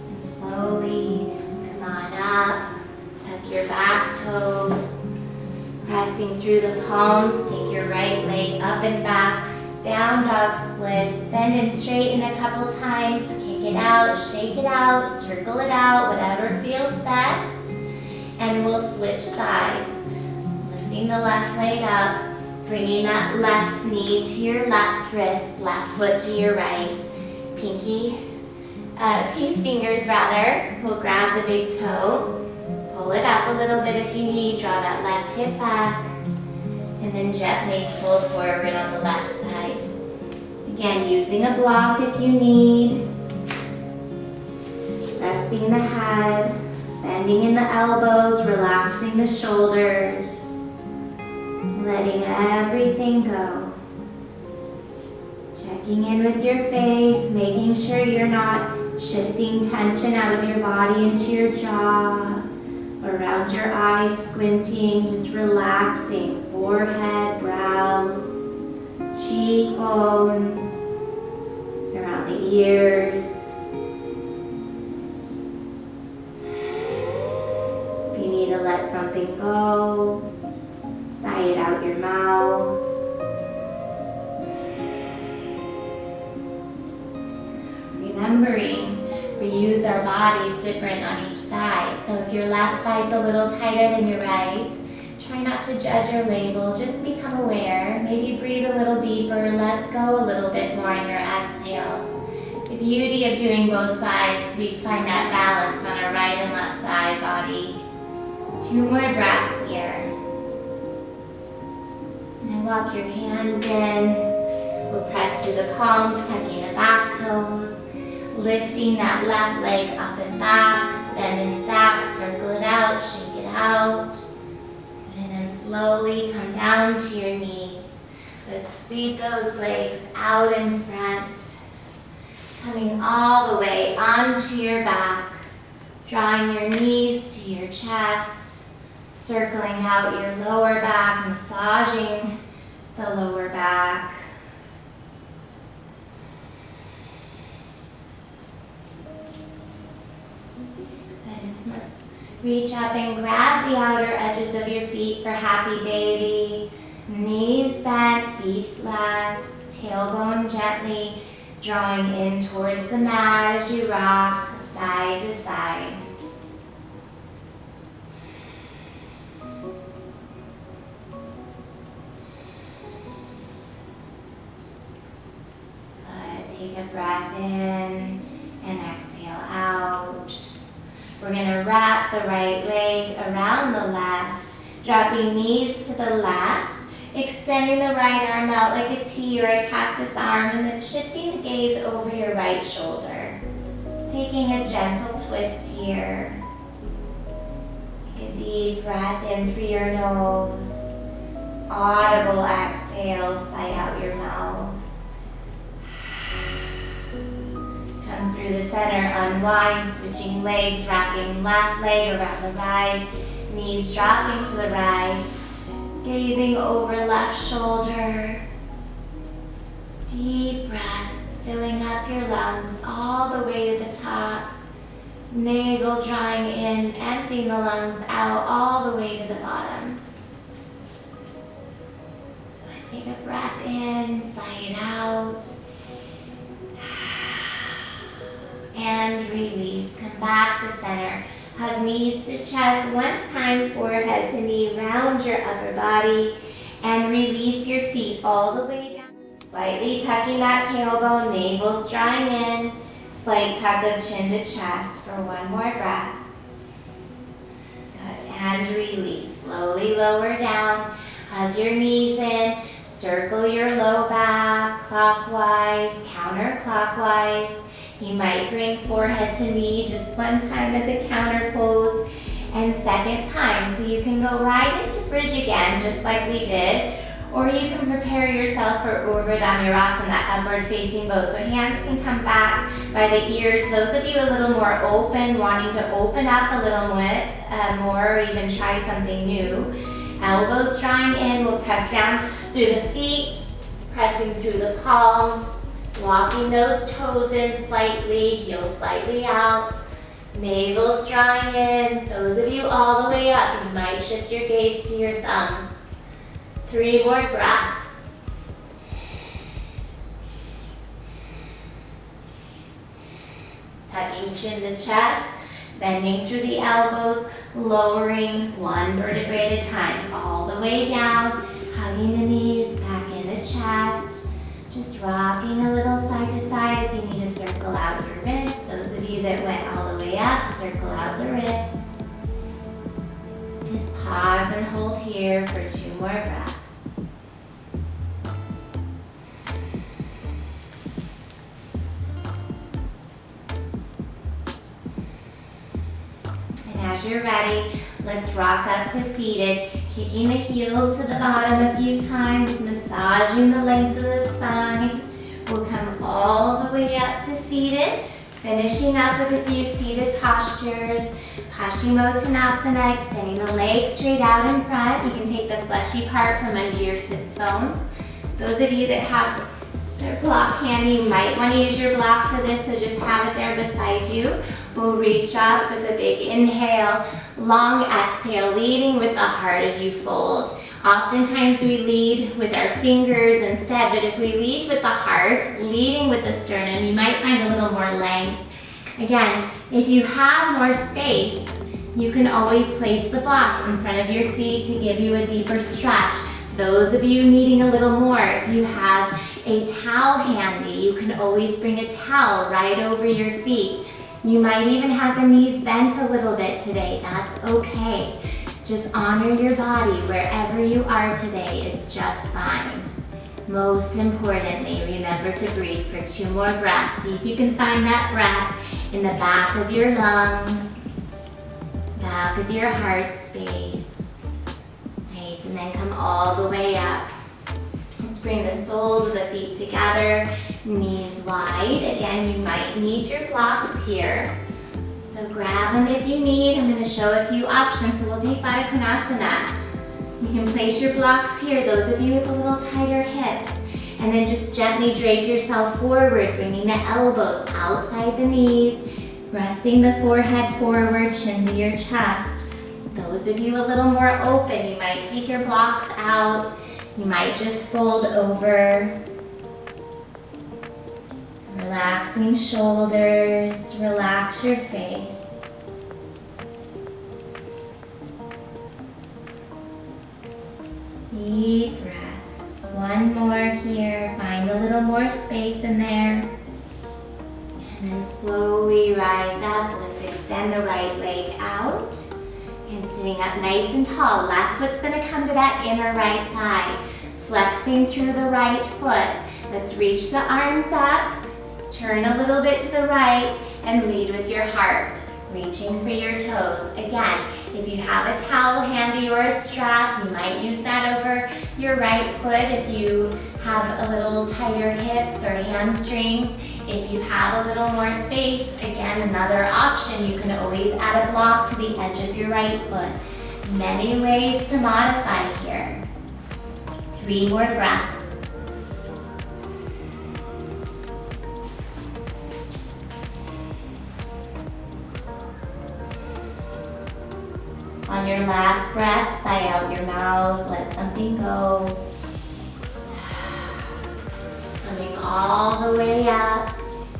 S1: And slowly come on up. Tuck your back toes. Pressing through the palms, take your right leg up and back. Down dog splits. Bend and straighten a couple times. Kick it out, shake it out, circle it out, whatever feels best. And we'll switch sides. Lifting the left leg up. Bringing that left knee to your left wrist, left foot to your right. Peace fingers rather. We'll grab the big toe. Pull it up a little bit if you need. Draw that left hip back. And then gently fold forward on the left side. Again, using a block if you need. Resting the head. Bending in the elbows, relaxing the shoulders. Letting everything go. Checking in with your face, making sure you're not shifting tension out of your body into your jaw, around your eyes, squinting, just relaxing. Forehead, brows, cheekbones, around the ears. If you need to let something go, sigh it out your mouth. Remembering we use our bodies different on each side. So if your left side's a little tighter than your right, try not to judge or label. Just become aware. Maybe breathe a little deeper. Let go a little bit more in your exhale. The beauty of doing both sides is we find that balance on our right and left side body. 2 more breaths here. And walk your hands in. We'll press through the palms, tucking the back toes. Lifting that left leg up and back. Bend and stack, circle it out, shake it out. And then slowly come down to your knees. Let's sweep those legs out in front. Coming all the way onto your back. Drawing your knees to your chest. Circling out your lower back, massaging the lower back. Let's reach up and grab the outer edges of your feet for happy baby. Knees bent, feet flexed, tailbone gently drawing in towards the mat as you rock side to side. Good. Take a breath in and exhale out. We're going to wrap the right leg around the left, dropping knees to the left, extending the right arm out like a T or a cactus arm, and then shifting the gaze over your right shoulder. Taking a gentle twist here. Take a deep breath in through your nose. Audible exhale, sigh out your mouth. Come through the center, unwind, switching legs, wrapping left leg around the right, knees dropping to the right, gazing over left shoulder. Deep breaths, filling up your lungs all the way to the top. Navel drawing in, emptying the lungs out all the way to the bottom. Take a breath in, sigh it out. And release. Come back to center. Hug knees to chest one time, forehead to knee. Round your upper body and release your feet all the way down. Slightly tucking that tailbone, navel's drawing in. Slight tuck of chin to chest for one more breath. Good. And release. Slowly lower down. Hug your knees in. Circle your low back clockwise, counterclockwise. You might bring forehead to knee just one time as a counter pose, and second time. So you can go right into bridge again, just like we did, or you can prepare yourself for Urdhva Dhanurasana, that upward facing bow. So hands can come back by the ears. Those of you a little more open, wanting to open up a little more, or even try something new. Elbows drawing in, we'll press down through the feet, pressing through the palms, walking those toes in slightly, heels slightly out. Navel's drawing in. Those of you all the way up, you might shift your gaze to your thumbs. 3 more breaths. Tucking chin to chest, bending through the elbows, lowering one vertebrae at a time, all the way down, hugging the knees back into chest, just rocking a little side to side. If you need to circle out your wrist, those of you that went all the way up, circle out the wrist. Just pause and hold here for 2 more breaths. As you're ready, let's rock up to seated, kicking the heels to the bottom a few times, massaging the length of the spine. We'll come all the way up to seated, finishing up with a few seated postures. Paschimottanasana, extending the legs straight out in front. You can take the fleshy part from under your sits bones. Those of you that have their block handy, you might want to use your block for this, so just have it there beside you. We'll reach up with a big inhale, long exhale, leading with the heart as you fold. Oftentimes we lead with our fingers instead, but if we lead with the heart, leading with the sternum, you might find a little more length. Again, if you have more space, you can always place the block in front of your feet to give you a deeper stretch. Those of you needing a little more, if you have a towel handy, you can always bring a towel right over your feet. You might even have the knees bent a little bit today. That's okay. Just honor your body wherever you are today is just fine. Most importantly, remember to breathe for 2 more breaths. See if you can find that breath in the back of your lungs, back of your heart space. Nice, and then come all the way up. Let's bring the soles of the feet together, knees wide. Again, you might need your blocks here. So grab them if you need. I'm going to show a few options. So we'll take Baddha Konasana. You can place your blocks here, those of you with a little tighter hips. And then just gently drape yourself forward, bringing the elbows outside the knees, resting the forehead forward, chin to your chest. Those of you a little more open, you might take your blocks out. You might just fold over. Relaxing shoulders, relax your face. Deep breaths. One more here. Find a little more space in there. And then slowly rise up. Let's extend the right leg out. And sitting up nice and tall. Left foot's going to come to that inner right thigh. Flexing through the right foot. Let's reach the arms up. Turn a little bit to the right and lead with your heart. Reaching for your toes. Again, if you have a towel handy or a strap, you might use that over your right foot if you have a little tighter hips or hamstrings. If you have a little more space, again, another option, you can always add a block to the edge of your right foot. Many ways to modify here. 3 more breaths. On your last breath, sigh out your mouth, let something go. Coming all the way up,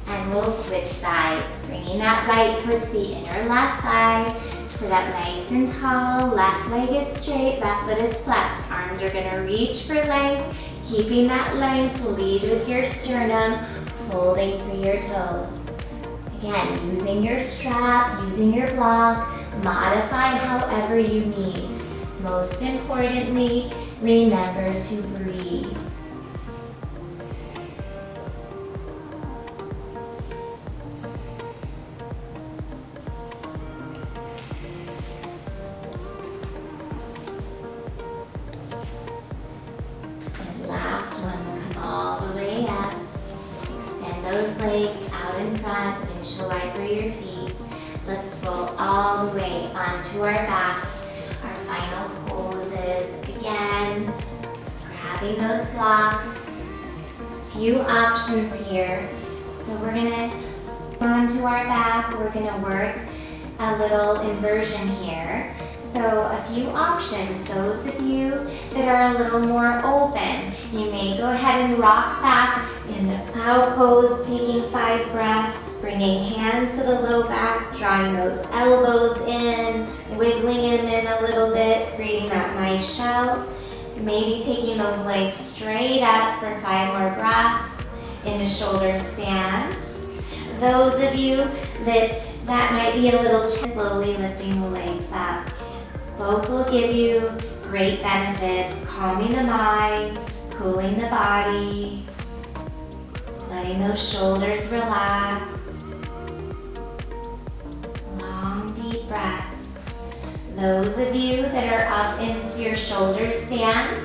S1: and we'll switch sides. Bringing that right foot to the inner left thigh. Sit up nice and tall, left leg is straight, left foot is flexed. Arms are gonna reach for length, keeping that length, lead with your sternum, folding for your toes. Again, using your strap, using your block, modify however you need. Most importantly, remember to breathe. And last one will come all the way up. Extend those legs out in front, windshield wiper your feet. Let's roll all the way onto our backs. Our final poses. Again, grabbing those blocks. Few options here. So we're gonna go onto our back. We're gonna work a little inversion here. So a few options. Those of you that are a little more open, you may go ahead and rock back into plow pose, taking 5 breaths. Bringing hands to the low back, drawing those elbows in, wiggling them in a little bit, creating that nice shelf. Maybe taking those legs straight up for 5 more breaths into shoulder stand. Those of you that might be a little slowly lifting the legs up. Both will give you great benefits, calming the mind, cooling the body, just letting those shoulders relax. Deep breaths. Those of you that are up into your shoulder stand,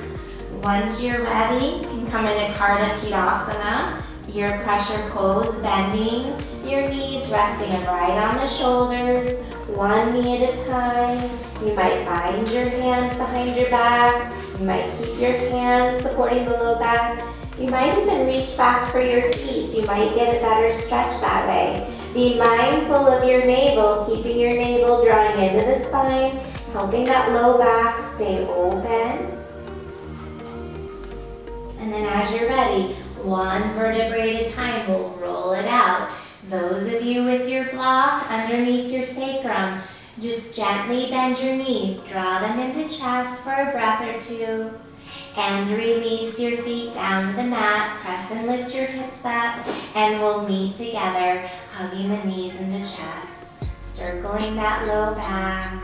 S1: once you're ready, you can come into Karnapidasana, your pressure pose, bending your knees, resting them right on the shoulders, one knee at a time. You might bind your hands behind your back. You might keep your hands supporting the low back. You might even reach back for your feet. You might get a better stretch that way. Be mindful of your navel, keeping your navel drawing into the spine, helping that low back stay open. And then as you're ready, one vertebrae at a time, we'll roll it out. Those of you with your block underneath your sacrum, just gently bend your knees, draw them into chest for a breath or 2. And release your feet down to the mat. Press and lift your hips up, and we'll meet together, hugging the knees into chest. Circling that low back.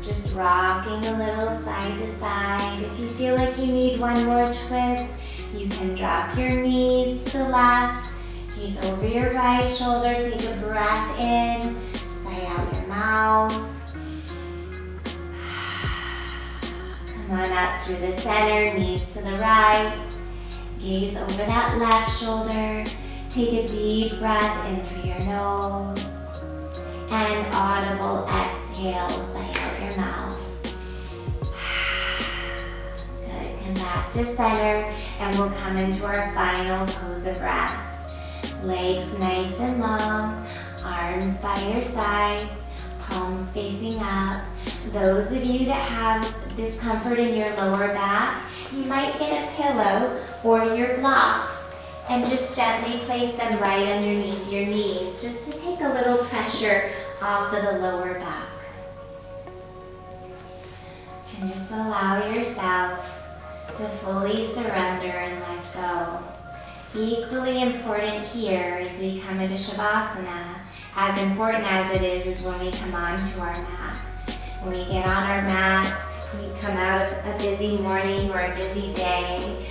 S1: Just rocking a little side to side. If you feel like you need one more twist, you can drop your knees to the left. Gaze over your right shoulder. Take a breath in. Sigh out your mouth. Come on up through the center, knees to the right. Gaze over that left shoulder. Take a deep breath in through your nose. And audible exhale, sigh out your mouth. Good, come back to center, and we'll come into our final pose of rest. Legs nice and long, arms by your sides, palms facing up. Those of you that have discomfort in your lower back, you might get a pillow or your blocks And just gently place them right underneath your knees, just to take a little pressure off of the lower back. And just allow yourself to fully surrender and let go. Equally important here as we come into Shavasana, as important as it is when we come onto our mat. When we get on our mat, we come out of a busy morning or a busy day,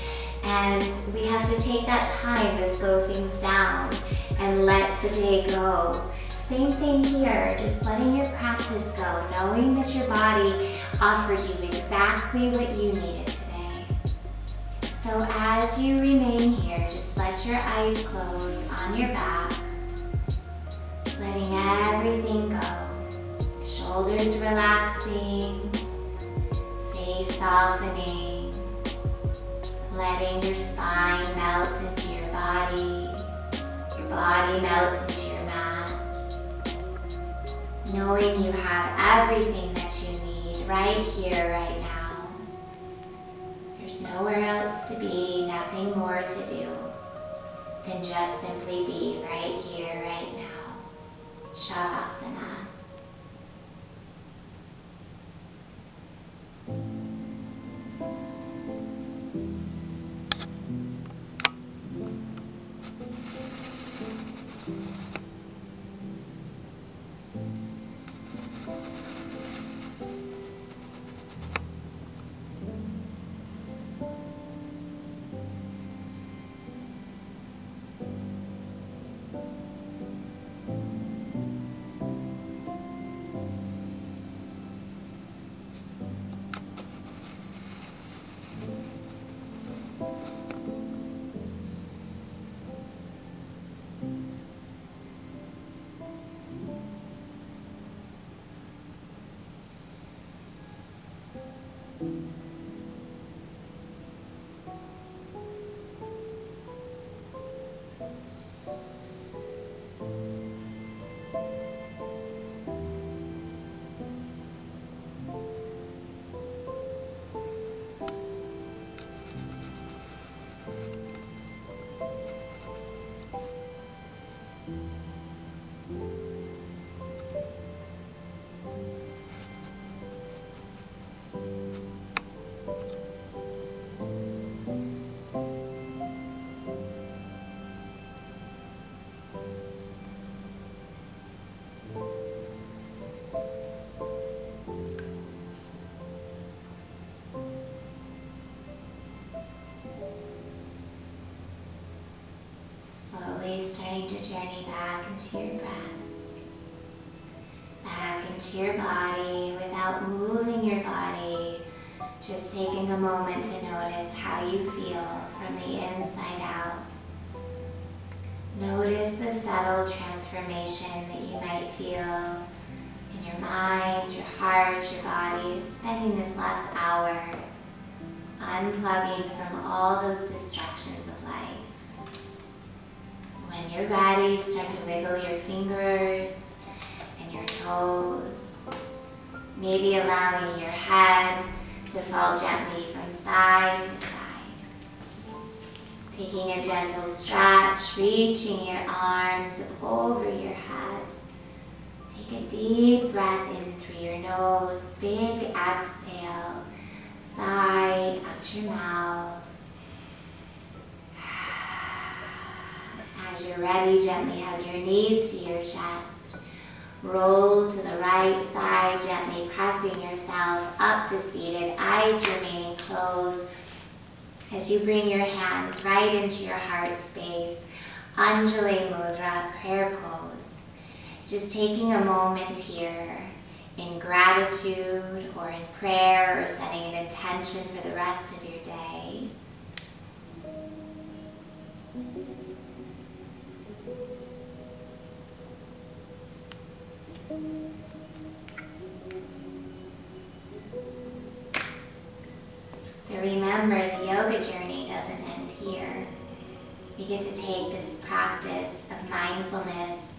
S1: and we have to take that time to slow things down and let the day go. Same thing here, just letting your practice go, knowing that your body offered you exactly what you needed today. So as you remain here, just let your eyes close on your back, just letting everything go. Shoulders relaxing, face softening, letting your spine melt into your body melt into your mat. Knowing you have everything that you need right here, right now. There's nowhere else to be, nothing more to do than just simply be right here, right now. Shavasana. Slowly starting to journey back into your breath, back into your body without moving your body, just taking a moment to notice how you feel from the inside out. Notice the subtle transformation that you might feel in your mind, your heart, your body, spending this last hour unplugging from all those distractions of life. When you're ready, start to wiggle your fingers and your toes, maybe allowing your head to fall gently from side to side. Taking a gentle stretch, reaching your arms up over your head. Take a deep breath in through your nose, big exhale, sigh out your mouth. As you're ready, gently hug your knees to your chest. Roll to the right side, gently pressing yourself up to seated, eyes remaining closed. As you bring your hands right into your heart space, Anjali Mudra, prayer pose. Just taking a moment here in gratitude or in prayer or setting an intention for the rest of your day. So remember, the yoga journey doesn't end here. We get to take this practice of mindfulness,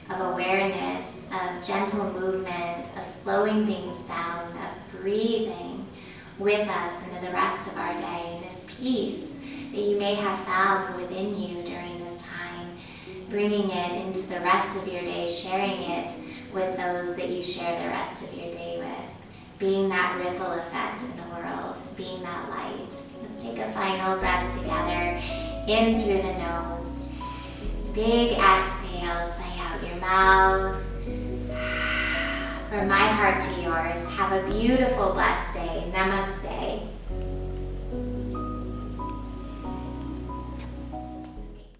S1: of awareness, of gentle movement, of slowing things down, of breathing with us into the rest of our day. And this peace that that you may have found within you during this time, bringing it into the rest of your day, sharing it with those that you share the rest of your day with, being that ripple effect in the world, being that light. Let's take a final breath together, in through the nose. Big exhale, sigh out your mouth. From my heart to yours, have a beautiful, blessed day. Namaste.